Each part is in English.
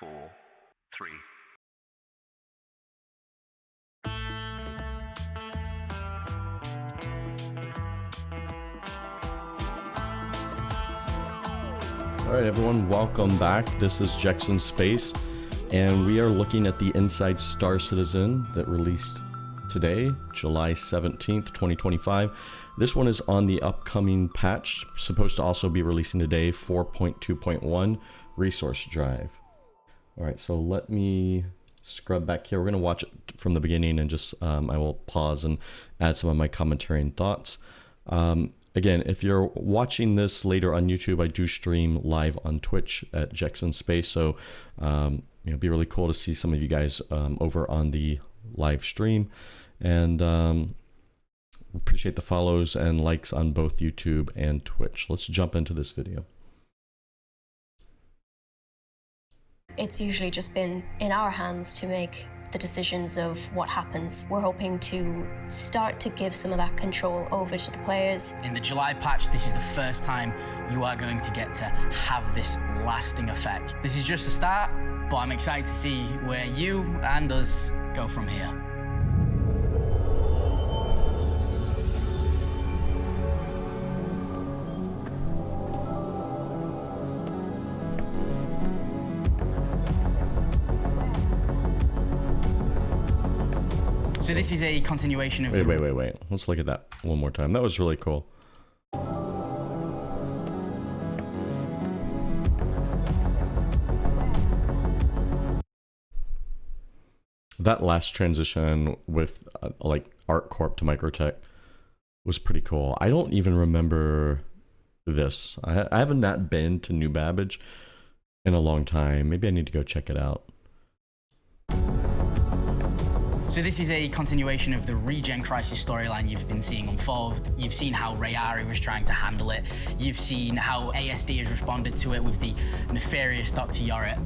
4, 3. All right, everyone, welcome back. This is Jackson Space, and we are looking at the Inside Star Citizen that released today, July 17th, 2025. This one is on the upcoming patch, supposed to also be releasing today, 4.2.1 Resource Drive. All right, so let me scrub back here. We're going to watch it from the beginning and just, I will pause and add some of my commentary and thoughts. Again, if you're watching this later on YouTube, I do stream live on Twitch at Jackson Space, so it'd be really cool to see some of you guys over on the live stream, and appreciate the follows and likes on both YouTube and Twitch. Let's jump into this video. It's usually just been in our hands to make the decisions of what happens. We're hoping to start to give some of that control over to the players. In the July patch, this is the first time you are going to get to have this lasting effect. This is just the start, but I'm excited to see where you and us go from here. So this is a continuation of... Wait. Let's look at that one more time. That was really cool. That last transition with like ArcCorp to Microtech was pretty cool. I don't even remember this. I haven't not been to New Babbage in a long time. Maybe I need to go check it out. So this is a continuation of the Regen Crisis storyline you've been seeing unfold. You've seen how Rayari was trying to handle it. You've seen how ASD has responded to it with the nefarious Dr. Yorit.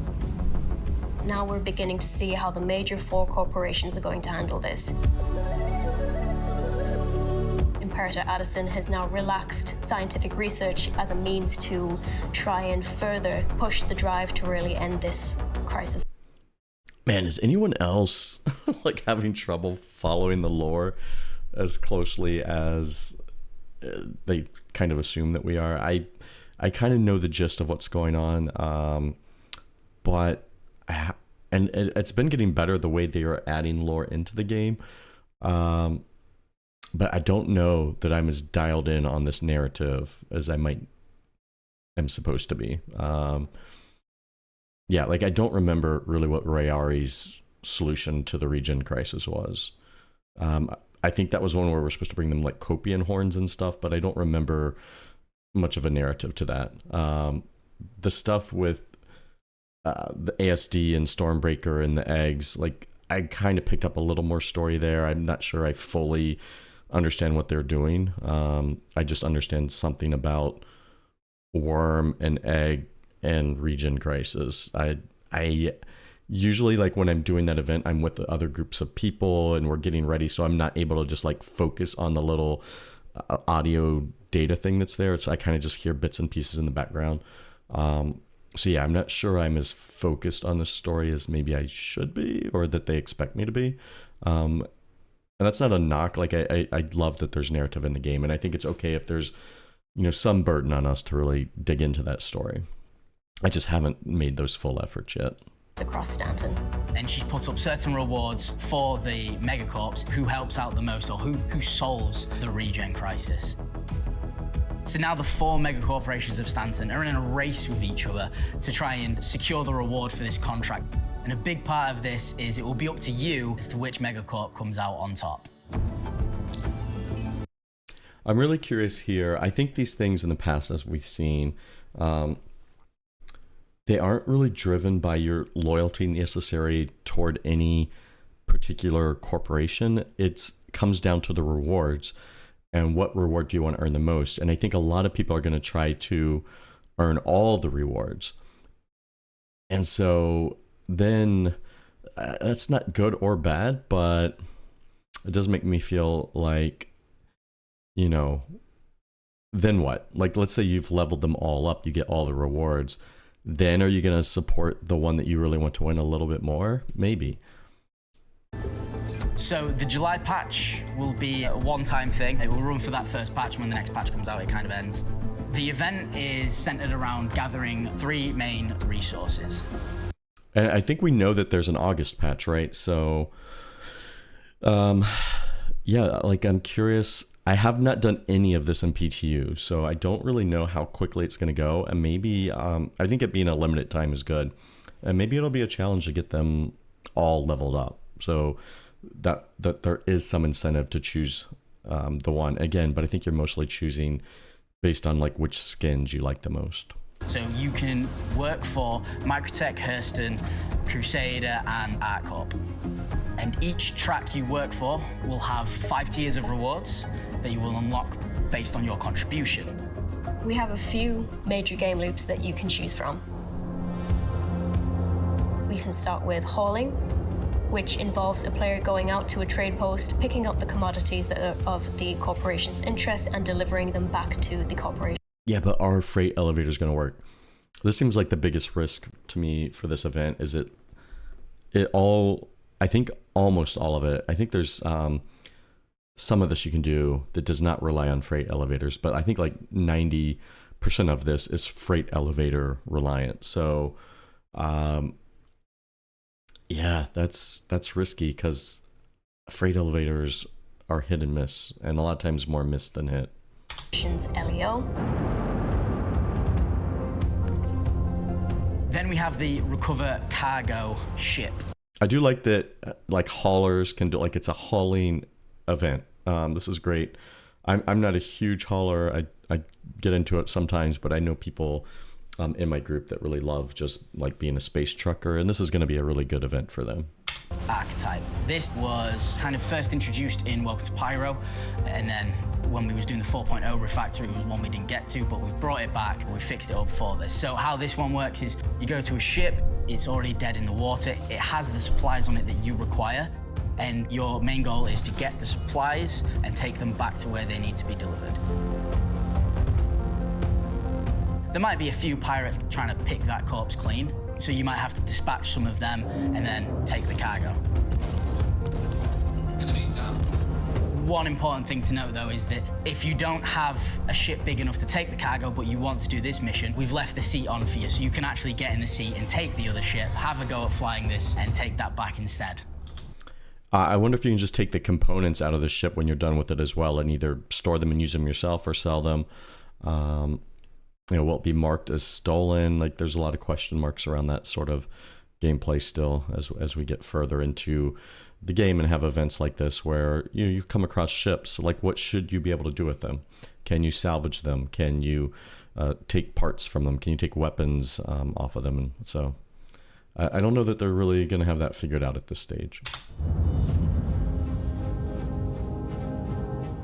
Now we're beginning to see how the major four corporations are going to handle this. Imperator Addison has now relaxed scientific research as a means to try and further push the drive to really end this crisis. Man, is anyone else like having trouble following the lore as closely as they kind of assume that we are? I kind of know the gist of what's going on, but it's been getting better the way they are adding lore into the game, but I don't know that I'm as dialed in on this narrative as I am supposed to be. Yeah, like I don't remember really what Rayari's solution to the Regen Crisis was. I think that was one where we're supposed to bring them like Copian horns and stuff, but I don't remember much of a narrative to that. The stuff with the ASD and Stormbreaker and the eggs, like I kind of picked up a little more story there. I'm not sure I fully understand what they're doing. I just understand something about worm and egg and Regen Crisis. I usually, like when I'm doing that event, I'm with the other groups of people and we're getting ready, so I'm not able to just like focus on the little audio data thing that's there. I kind of just hear bits and pieces in the background. So yeah, I'm not sure I'm as focused on the story as maybe I should be, or that they expect me to be. And that's not a knock. Like I love that there's narrative in the game, and I think it's okay if there's, you know, some burden on us to really dig into that story. I just haven't made those full efforts yet. Across Stanton. And she's put up certain rewards for the megacorps who helps out the most, or who solves the Regen Crisis. So now the four megacorporations of Stanton are in a race with each other to try and secure the reward for this contract. And a big part of this is it will be up to you as to which megacorp comes out on top. I'm really curious here. I think these things in the past, as we've seen, they aren't really driven by your loyalty necessary toward any particular corporation. It comes down to the rewards and what reward do you want to earn the most. And I think a lot of people are going to try to earn all the rewards. And so then that's not good or bad, but it does make me feel like, you know, then what? Like, let's say you've leveled them all up, you get all the rewards. then are you going to support the one that you really want to win a little bit more? Maybe. So the July patch will be a one-time thing. It will run for that first patch, and when the next patch comes out, it kind of ends. The event is centered around gathering 3 main resources. And I think we know that there's an August patch, right? So, yeah, like I'm curious. I have not done any of this in PTU, so I don't really know how quickly it's going to go. And maybe, I think it being a limited time is good. And maybe it'll be a challenge to get them all leveled up. So that there is some incentive to choose the one again, but I think you're mostly choosing based on like which skins you like the most. So you can work for Microtech, Hurston, Crusader, and ArtCorp. And each track you work for will have 5 tiers of rewards that you will unlock based on your contribution. We have a few major game loops that you can choose from. We can start with hauling, which involves a player going out to a trade post, picking up the commodities that are of the corporation's interest and delivering them back to the corporation. Yeah, but are freight elevators going to work? This seems like the biggest risk to me for this event. Is it all? I think almost all of it. I think there's some of this you can do that does not rely on freight elevators, but I think like 90% of this is freight elevator reliant. So, yeah, that's risky because freight elevators are hit and miss, and a lot of times more miss than hit. LEO. Then we have the Recover Cargo ship. I do like that, like haulers can do, like it's a hauling event. This is great. I'm not a huge hauler. I get into it sometimes, but I know people in my group that really love just like being a space trucker, and this is going to be a really good event for them. Archetype. This was kind of first introduced in Welcome to Pyro, and then when we was doing the 4.0 refactor, it was one we didn't get to, but we've brought it back and we fixed it up for this. So how this one works is you go to a ship, it's already dead in the water, it has the supplies on it that you require, and your main goal is to get the supplies and take them back to where they need to be delivered. There might be a few pirates trying to pick that corpse clean, so you might have to dispatch some of them and then take the cargo. Enemy down. One important thing to note though is that if you don't have a ship big enough to take the cargo but you want to do this mission, we've left the seat on for you, so you can actually get in the seat and take the other ship, have a go at flying this, and take that back instead. I wonder if you can just take the components out of the ship when you're done with it as well, and either store them and use them yourself or sell them. You know, will it be marked as stolen? Like, there's a lot of question marks around that sort of gameplay still as we get further into the game and have events like this where you come across ships. Like, what should you be able to do with them? Can you salvage them? Can you take parts from them? Can you take weapons off of them? And so I don't know that they're really going to have that figured out at this stage.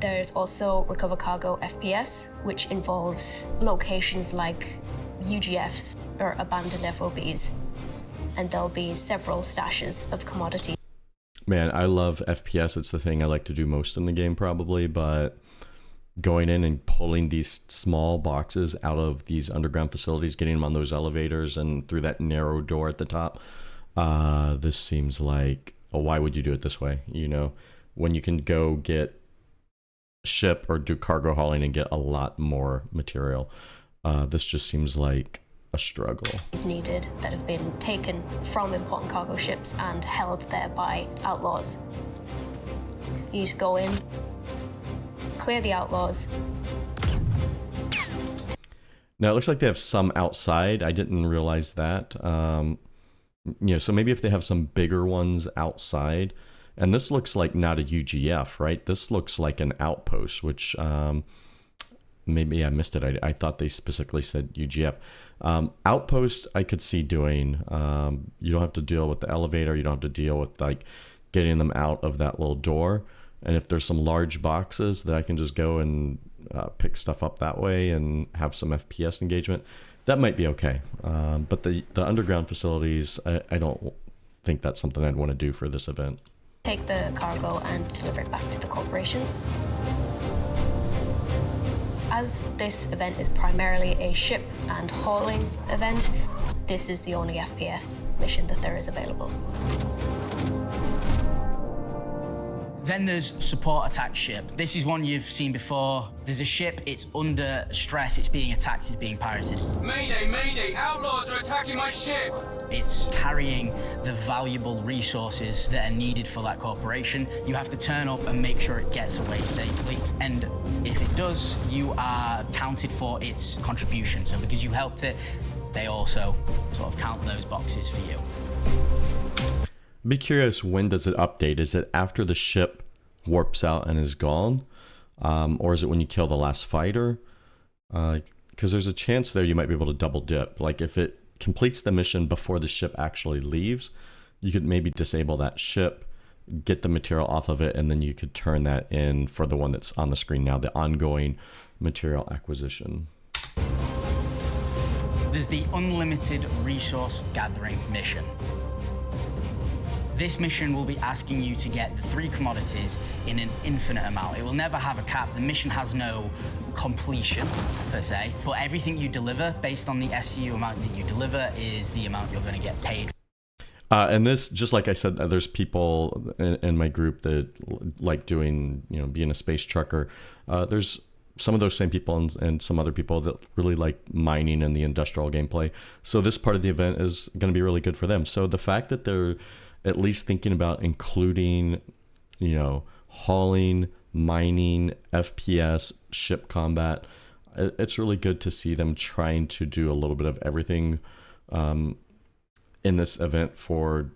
There's also Recover Cargo FPS, which involves locations like UGFs or abandoned FOBs, and there'll be several stashes of commodities. Man, I love FPS. It's the thing I like to do most in the game probably, but going in and pulling these small boxes out of these underground facilities, getting them on those elevators and through that narrow door at the top, this seems like, oh, why would you do it this way? You know, when you can go get ship or do cargo hauling and get a lot more material. This just seems like a struggle. Is needed that have been taken from important cargo ships and held there by outlaws. You need to go in, clear the outlaws. Now it looks like they have some outside. I didn't realize that. You know, so maybe if they have some bigger ones outside. And this looks like not a UGF, right? This looks like an outpost, which maybe I missed it. I thought they specifically said UGF. Outpost, I could see doing. You don't have to deal with the elevator. You don't have to deal with like getting them out of that little door. And if there's some large boxes that I can just go and pick stuff up that way and have some FPS engagement, that might be okay. But the underground facilities, I don't think that's something I'd want to do for this event. Take the cargo and deliver it back to the corporations. As this event is primarily a ship and hauling event, this is the only FPS mission that there is available. Then there's support attack ship. This is one you've seen before. There's a ship, it's under stress, it's being attacked, it's being pirated. Mayday, mayday, outlaws are attacking my ship! It's carrying the valuable resources that are needed for that corporation. You have to turn up and make sure it gets away safely. And if it does, you are counted for its contribution. So because you helped it, they also sort of count those boxes for you. Be curious, when does it update? Is it after the ship warps out and is gone? Or is it when you kill the last fighter? Because there's a chance there you might be able to double dip. Like if it completes the mission before the ship actually leaves, you could maybe disable that ship, get the material off of it, and then you could turn that in for the one that's on the screen now, the ongoing material acquisition. There's the unlimited resource gathering mission. This mission will be asking you to get the 3 commodities in an infinite amount. It will never have a cap. The mission has no completion, per se, but everything you deliver, based on the SCU amount that you deliver, is the amount you're going to get paid. And this, just like I said, there's people in my group that like doing, being a space trucker. There's some of those same people and some other people that really like mining and the industrial gameplay. So this part of the event is going to be really good for them. So the fact that they're at least thinking about including, hauling, mining, FPS, ship combat, it's really good to see them trying to do a little bit of everything in this event for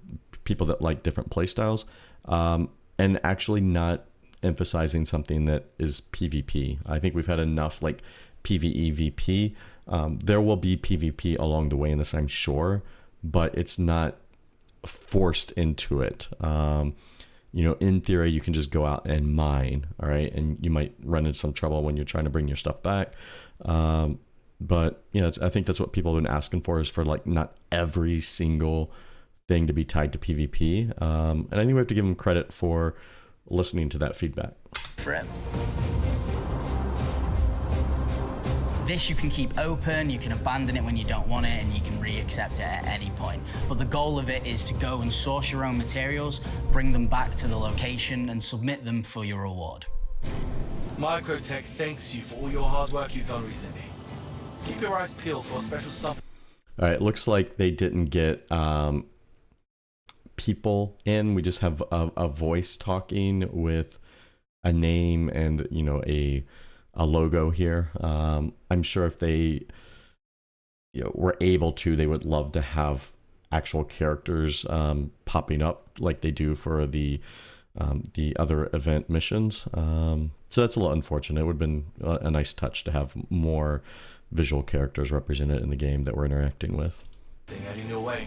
people that like different playstyles, and actually not emphasizing something that is PvP. I think we've had enough like PvE, VP. There will be PvP along the way in this, I'm sure, but it's not forced into it. In theory, you can just go out and mine, all right, and you might run into some trouble when you're trying to bring your stuff back. But I think that's what people have been asking for, is for like not every single thing to be tied to PvP. And I think we have to give them credit for listening to that feedback. For it. This you can keep open, you can abandon it when you don't want it, and you can re-accept it at any point. But the goal of it is to go and source your own materials, bring them back to the location, and submit them for your reward. Microtech thanks you for all your hard work you've done recently. Keep your eyes peeled for a special sub. All right, looks like they didn't get people in. We just have a voice talking with a name and a logo here. I'm sure if they were able to, they would love to have actual characters popping up like they do for the other event missions. So that's a little unfortunate. It would have been a nice touch to have more visual characters represented in the game that we're interacting with. Heading your way.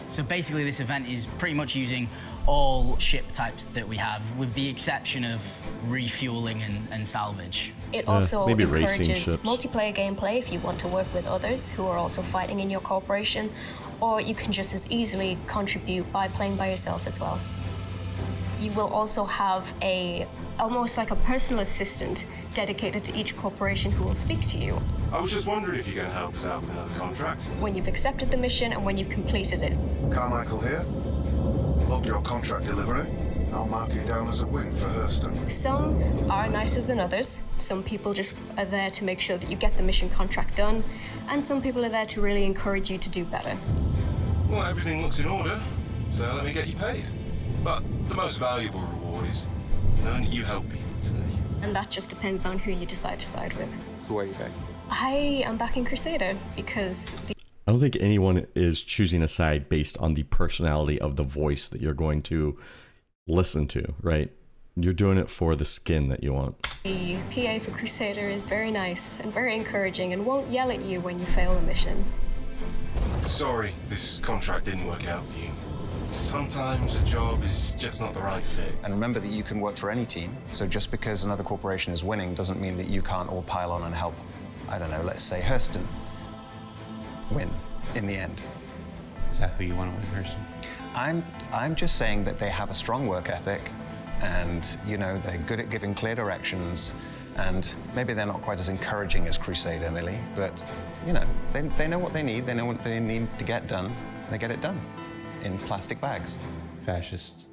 So basically this event is pretty much using all ship types that we have, with the exception of refueling and salvage. It also maybe racing encourages ships. multiplayer gameplay if you want to work with others who are also fighting in your corporation, or you can just as easily contribute by playing by yourself as well. You will also have almost like a personal assistant dedicated to each corporation who will speak to you. I was just wondering if you're going to help us out with another contract. When you've accepted the mission and when you've completed it. Carmichael here. Log your contract delivery. I'll mark you down as a win for Hurston. Some are nicer than others. Some people just are there to make sure that you get the mission contract done, and some people are there to really encourage you to do better. Well, everything looks in order, so let me get you paid. But the most valuable reward is knowing that you help people today. And that just depends on who you decide to side with. Who are you backing? I am backing Crusader because I don't think anyone is choosing a side based on the personality of the voice that you're going to listen to, right? You're doing it for the skin that you want. the PA for Crusader is very nice and very encouraging and won't yell at you when you fail a mission. Sorry, this contract didn't work out for you. Sometimes a job is just not the right fit. And remember that you can work for any team, so just because another corporation is winning doesn't mean that you can't all pile on and help, I don't know, let's say Hurston win in the end. Is that who you want to win, Hurston? I'm just saying that they have a strong work ethic and, you know, they're good at giving clear directions And maybe they're not quite as encouraging as Crusader, Lily, but, you know, they know what they need. They know what they need to get done. They get it done in plastic bags. Fascist.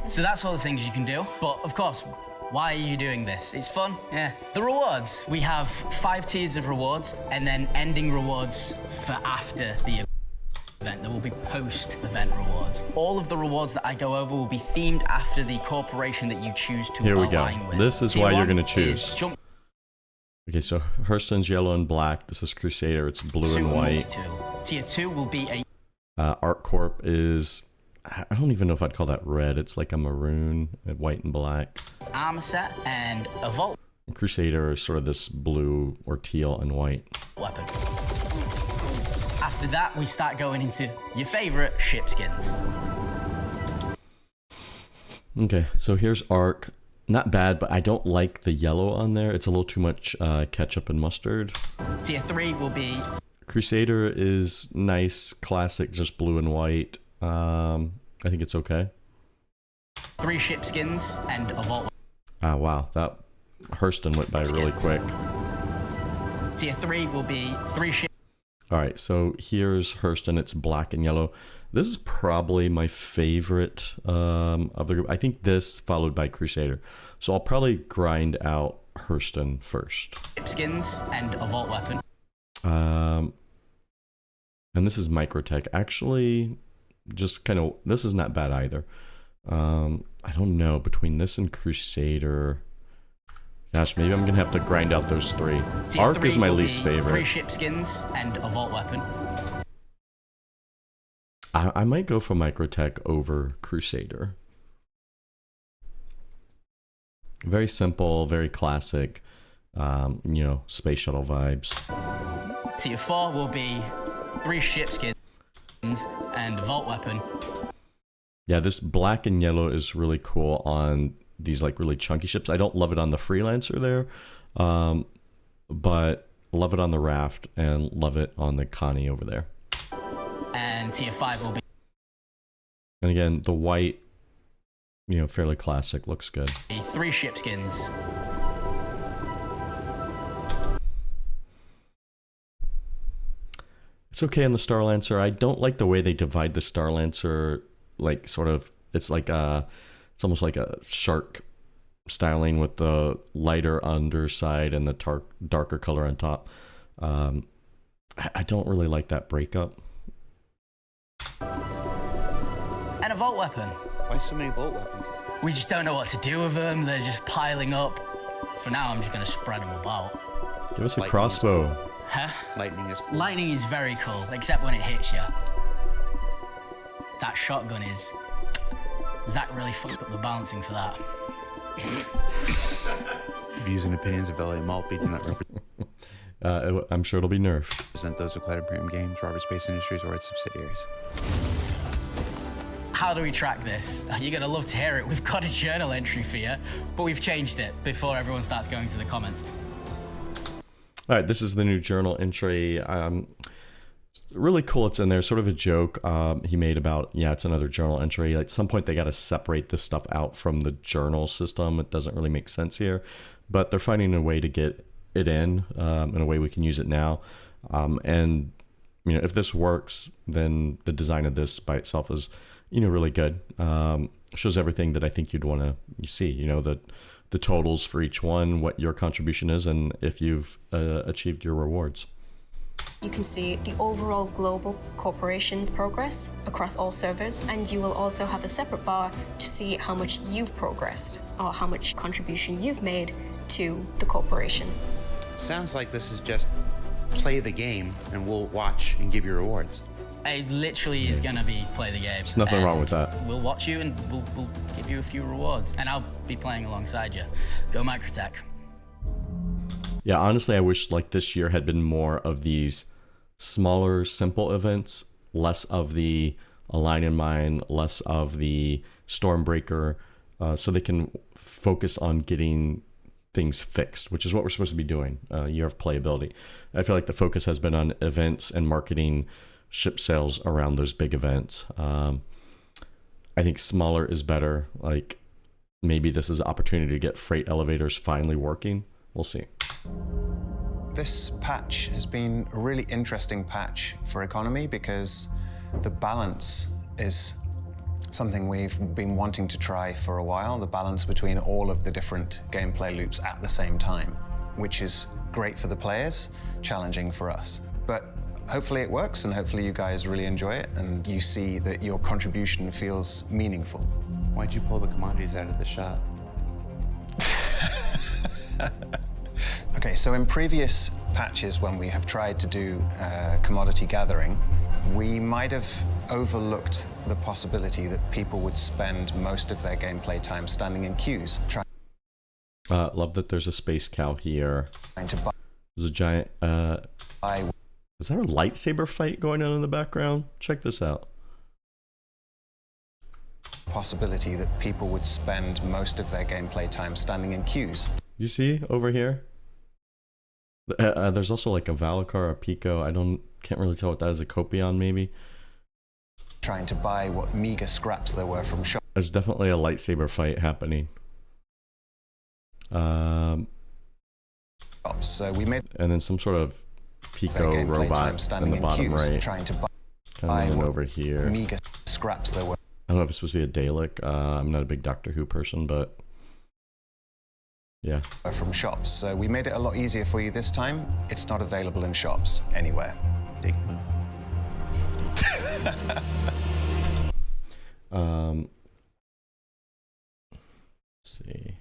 So that's all the things you can do. But of course, why are you doing this? It's fun, yeah. The rewards. We have 5 tiers of rewards and then ending rewards for after the event. There will be post-event rewards. All of the rewards that I go over will be themed after the corporation that you choose to Here we go. align with. This is Tier why you're 1 going to choose. is Jump Okay, so Hurston's yellow and black. This is Crusader. It's blue Suit and white. Multi-tool. Tier 2 will be a Arc Corp is, I don't even know if I'd call that red. It's like a maroon, white and black. armor set and a vault Crusader is sort of this blue or teal and white. weapon. After that, we start going into your favorite ship skins. Okay, so here's Arc. Not bad, but I don't like the yellow on there. It's a little too much ketchup and mustard. Tier 3 will be Crusader is nice, classic, just blue and white. I think it's okay. 3 ship skins and a vault Ah, wow, that Hurston went by really quick. Tier 3 will be 3 ship All right, so here's Hurston. It's black and yellow. This is probably my favorite of the group. I think this followed by Crusader. So I'll probably grind out Hurston first. skins and a vault weapon. And this is Microtech. Actually, just kind of, this is not bad either. I don't know, between this and Crusader, gosh, maybe I'm gonna have to grind out those 3. Tier Arc 3 is my will least be favorite. 3 ship skins and a vault weapon. I might go for Microtech over Crusader. Very simple, very classic, you know, space shuttle vibes. Tier 4 will be 3 ship skins and a vault weapon. Yeah, this black and yellow is really cool on these like really chunky ships. I don't love it on the Freelancer there, but love it on the Raft and love it on the Connie over there. And tier 5 will be And again, the white, you know, fairly classic, looks good. 3 ship skins. It's okay on the Starlancer. I don't like the way they divide the Starlancer, like sort of, it's like it's almost like a shark styling with the lighter underside and the darker color on top. I don't really like that breakup. And a vault weapon. Why so many vault weapons? We just don't know what to do with them. They're just piling up. For now, I'm just going to spread them about. Give us a Lightning crossbow. Huh? Lightning is cool. Lightning is very cool, except when it hits you. That shotgun is... Zach really fucked up the balancing for that. Views and opinions of LA Maltby do not I'm sure it'll be nerfed. represent those of Cloud Imperium Games, Robert Space Industries, or its subsidiaries. How do we track this? You're going to love to hear it. We've got a journal entry for you, but we've changed it before everyone starts going to the comments. All right, this is the new journal entry. Really cool. It's in there. Sort of a joke he made about, yeah, it's another journal entry. At some point, they got to separate this stuff out from the journal system. It doesn't really make sense here, but they're finding a way to get it in a way we can use it now. And you know, if this works, then the design of this by itself is, you know, really good. Shows everything that I think you'd want to see. You know, the totals for each one, what your contribution is, and if you've achieved your rewards. You can see the overall global corporation's progress across all servers, and you will also have a separate bar to see how much you've progressed or how much contribution you've made to the corporation. Sounds like this is just play the game and we'll watch and give you rewards. It literally is going to be play the game. There's nothing wrong with that. We'll watch you and we'll give you a few rewards. And I'll be playing alongside you. Go Microtech. Yeah, honestly, I wish like this year had been more of these smaller, simple events, less of the Align in Mine, less of the Stormbreaker, so they can focus on getting things fixed, which is what we're supposed to be doing, year of playability. I feel like the focus has been on events and marketing ship sales around those big events. I think smaller is better. Like, maybe this is an opportunity to get freight elevators finally working. We'll see. This patch has been a really interesting patch for economy because the balance is something we've been wanting to try for a while, the balance between all of the different gameplay loops at the same time, which is great for the players, challenging for us. But hopefully it works, and hopefully you guys really enjoy it, and you see that your contribution feels meaningful. Why'd you pull the commodities out of the shop? Okay, so in previous patches when we have tried to do commodity gathering, we might have overlooked the possibility that people would spend most of their gameplay time standing in queues, trying Love that there's a space cow here. to buy There's a giant, is there a lightsaber fight going on in the background? Check this out. possibility that people would spend most of their gameplay time standing in queues. You see over here? There's also like a Valakar, a Pico. Can't really tell what that is. A Copion maybe. Trying to buy what meager scraps there were from shops. There's definitely a lightsaber fight happening. So we made and then some sort of Pico robot in the bottom right. Trying to Coming in over here. meager scraps there were. I don't know if it's supposed to be a Dalek. I'm not a big Doctor Who person, but yeah. From shops. So we made it a lot easier for you this time. It's not available in shops anywhere. Big move. Let's see.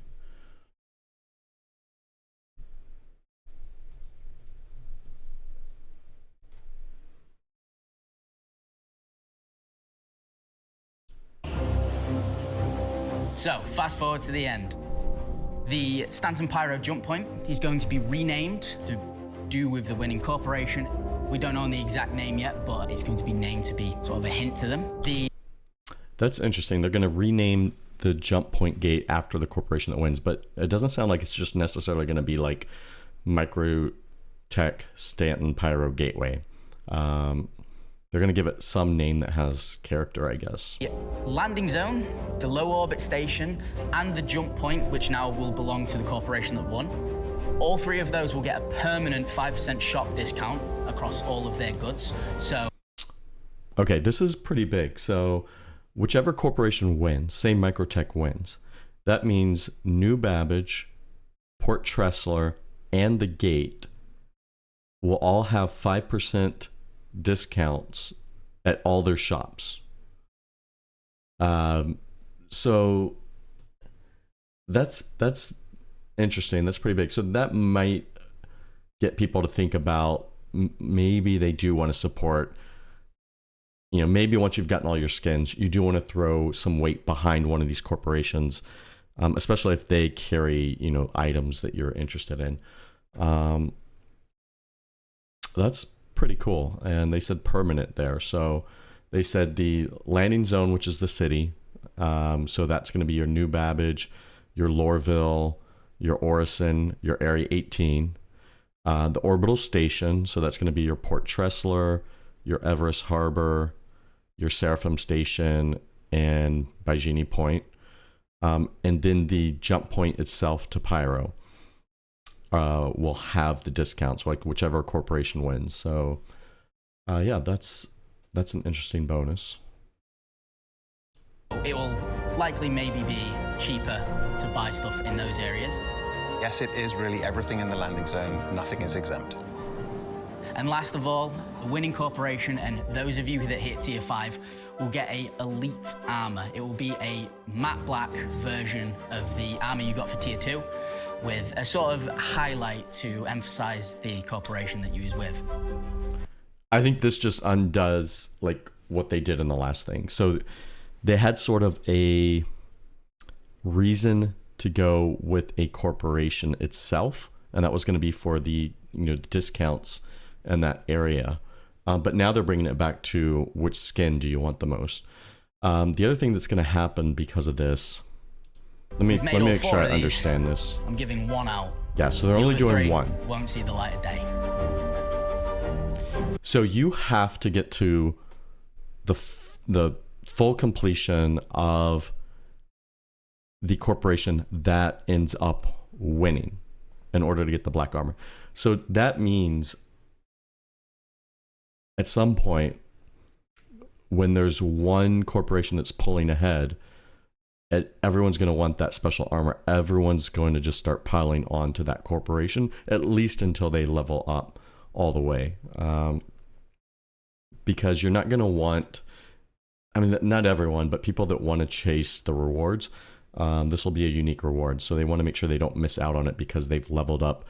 So, fast forward to the end. The Stanton Pyro jump point is going to be renamed to do with the winning corporation. We don't know the exact name yet, but it's going to be named to be sort of a hint to them. That's interesting. They're going to rename the jump point gate after the corporation that wins, but it doesn't sound like it's just necessarily going to be like Microtech Stanton Pyro Gateway. They're going to give it some name that has character, I guess. Yeah. Landing zone, the low orbit station, and the jump point, which now will belong to the corporation that won. All three of those will get a permanent 5% shop discount across all of their goods. So, okay, this is pretty big. So whichever corporation wins, say Microtech wins, that means New Babbage, Port Tressler, and the Gate will all have 5% discounts at all their shops. So that's interesting. That's pretty big. So that might get people to think about maybe they do want to support, maybe once you've gotten all your skins, you do want to throw some weight behind one of these corporations, especially if they carry, items that you're interested in. That's pretty cool. And they said permanent there. So they said the landing zone, which is the city. So that's going to be your New Babbage, your Lorville, your Orison, your Area 18. The orbital station. So that's going to be your Port Tressler, your Everest Harbor, your Seraphim Station, and Baijini Point. And then the jump point itself to Pyro will have the discounts, like whichever corporation wins. So yeah, that's an interesting bonus. it will likely maybe be cheaper to buy stuff in those areas. Yes, it is really everything in the landing zone. Nothing is exempt. And last of all, the winning corporation and those of you that hit tier 5 will get a elite armor. It will be a matte black version of the armor you got for tier 2 with a sort of highlight to emphasize the corporation that you was with. I think this just undoes like what they did in the last thing. So they had sort of a reason to go with a corporation itself, and that was going to be for the discounts in that area. But now they're bringing it back to which skin do you want the most. The other thing that's going to happen because of this, let me make sure I understand this. I'm giving one out. Yeah, so they're only doing one. Won't see the light of day. So you have to get to the full completion of the corporation that ends up winning in order to get the black armor. So that means at some point, when there's one corporation that's pulling ahead, everyone's going to want that special armor. Everyone's going to just start piling on to that corporation, at least until they level up all the way. Because you're not going to want, I mean, not everyone, but people that want to chase the rewards, this will be a unique reward. So they want to make sure they don't miss out on it because they've leveled up,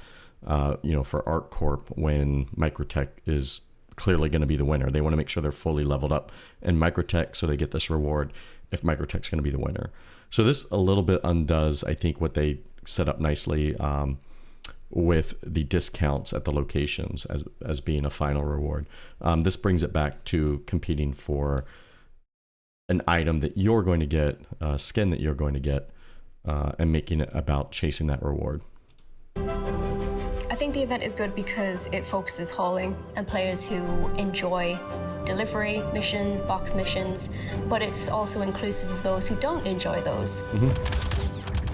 for ArcCorp when Microtech is clearly going to be the winner. They want to make sure they're fully leveled up in Microtech so they get this reward if Microtech's going to be the winner. So this a little bit undoes, I think, what they set up nicely with the discounts at the locations as being a final reward. This brings it back to competing for an item that you're going to get, a skin that you're going to get, and making it about chasing that reward. I think the event is good because it focuses hauling and players who enjoy delivery missions, box missions, but it's also inclusive of those who don't enjoy those.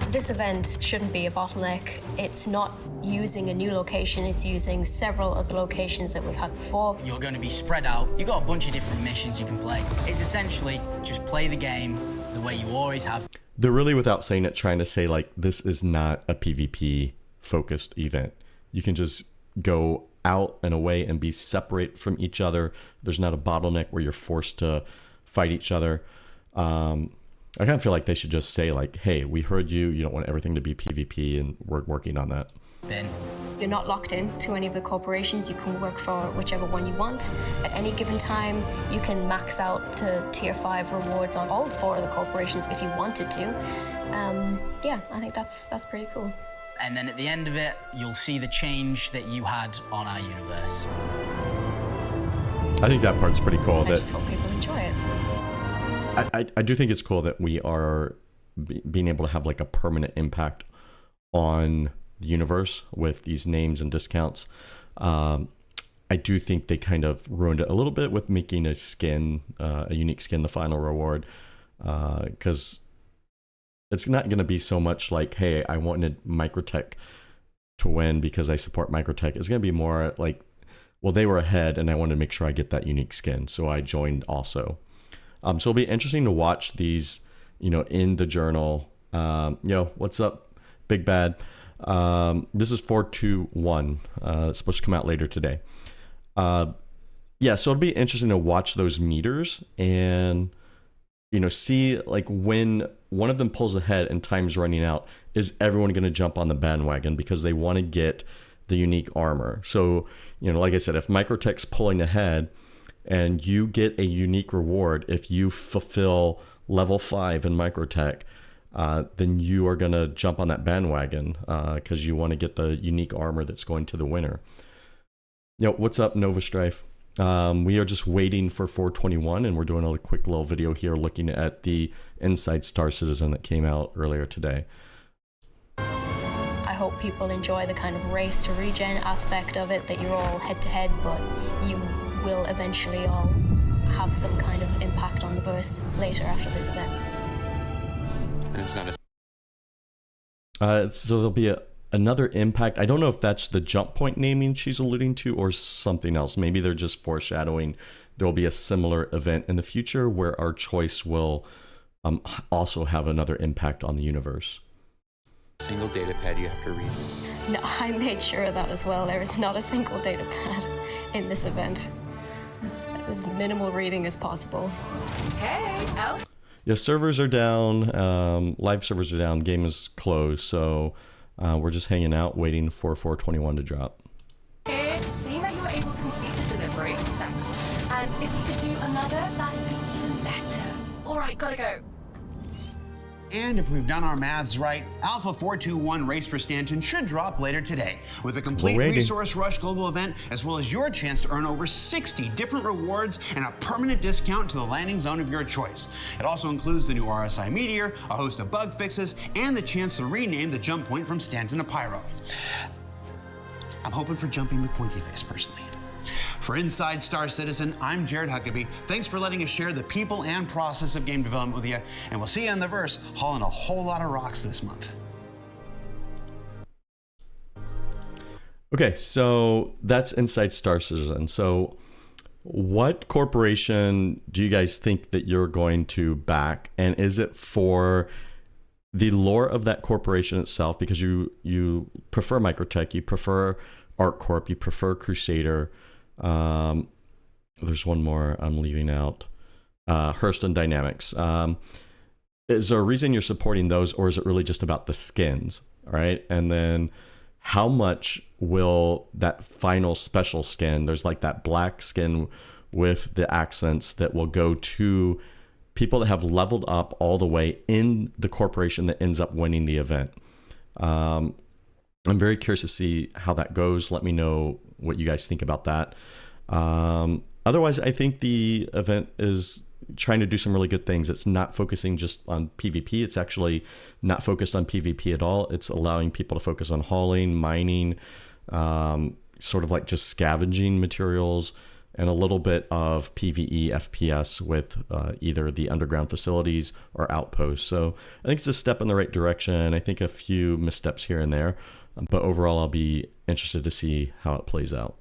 This event shouldn't be a bottleneck. It's not using a new location, it's using several of the locations that we've had before. You're going to be spread out. You've got a bunch of different missions you can play. It's essentially just play the game the way you always have. They're really, without saying it, trying to say, like, this is not a PvP focused event. You can just go out and away and be separate from each other. There's not a bottleneck where you're forced to fight each other. I kind of feel like they should just say, like, hey, we heard you. You don't want everything to be PvP, and we're working on that. Then you're not locked in to any of the corporations. You can work for whichever one you want. At any given time, you can max out the tier 5 rewards on all 4 of the corporations if you wanted to. Yeah, I think that's pretty cool. And then at the end of it, you'll see the change that you had on our universe. I think that part's pretty cool. I just hope people enjoy it. I do think it's cool that we are being able to have like a permanent impact on the universe with these names and discounts. I do think they kind of ruined it a little bit with making a skin, a unique skin, the final reward, because it's not going to be so much like, hey, I wanted Microtech to win because I support Microtech. It's going to be more like, well, they were ahead and I wanted to make sure I get that unique skin, so I joined also. So it'll be interesting to watch these, in the journal. What's up, Big Bad? This is 421. It's supposed to come out later today. So it'll be interesting to watch those meters and, see like when one of them pulls ahead and time's running out, is everyone going to jump on the bandwagon because they want to get the unique armor? So, like I said, if Microtech's pulling ahead and you get a unique reward if you fulfill level 5 in Microtech, then you are going to jump on that bandwagon because you want to get the unique armor that's going to the winner. What's up, Nova Strife? We are just waiting for 421, and we're doing a quick little video here looking at the Inside Star Citizen that came out earlier today. I hope people enjoy the kind of race to regen aspect of it, that you're all head-to-head, but you will eventually all have some kind of impact on the verse later after this event. So there'll be another impact. I don't know if that's the jump point naming she's alluding to or something else. Maybe they're just foreshadowing there will be a similar event in the future where our choice will also have another impact on the universe. Single data pad you have to read. No, I made sure of that as well. There is not a single data pad in this event. As minimal reading as possible. Hey, Al. Yeah, servers are down. Live servers are down. Game is closed. So we're just hanging out, waiting for 421 to drop. Hey, seeing that you were able to complete the delivery, thanks. And if you could do another, that'd be even better. All right, gotta go. And if we've done our maths right, Alpha 421 Race for Stanton should drop later today with a complete Resource Rush global event, as well as your chance to earn over 60 different rewards and a permanent discount to the landing zone of your choice. It also includes the new RSI Meteor, a host of bug fixes, and the chance to rename the jump point from Stanton to Pyro. I'm hoping for jumping with Pointy Face, personally. For Inside Star Citizen, I'm Jared Huckabee. Thanks for letting us share the people and process of game development with you, and we'll see you on the Verse hauling a whole lot of rocks this month. Okay, so that's Inside Star Citizen. So what corporation do you guys think that you're going to back? And is it for the lore of that corporation itself, because you prefer Microtech, you prefer ArcCorp, you prefer Crusader? There's one more I'm leaving out. Hurston Dynamics. Is there a reason you're supporting those, or is it really just about the skins, right? And then how much will that final special skin, there's like that black skin with the accents, that will go to people that have leveled up all the way in the corporation that ends up winning the event? I'm very curious to see how that goes. Let me know what you guys think about that. Otherwise, I think the event is trying to do some really good things. It's not focusing just on PvP. It's actually not focused on PvP at all. It's allowing people to focus on hauling, mining, sort of like just scavenging materials, and a little bit of PvE FPS with either the underground facilities or outposts. So I think it's a step in the right direction. I think a few missteps here and there, but overall I'll be interested to see how it plays out.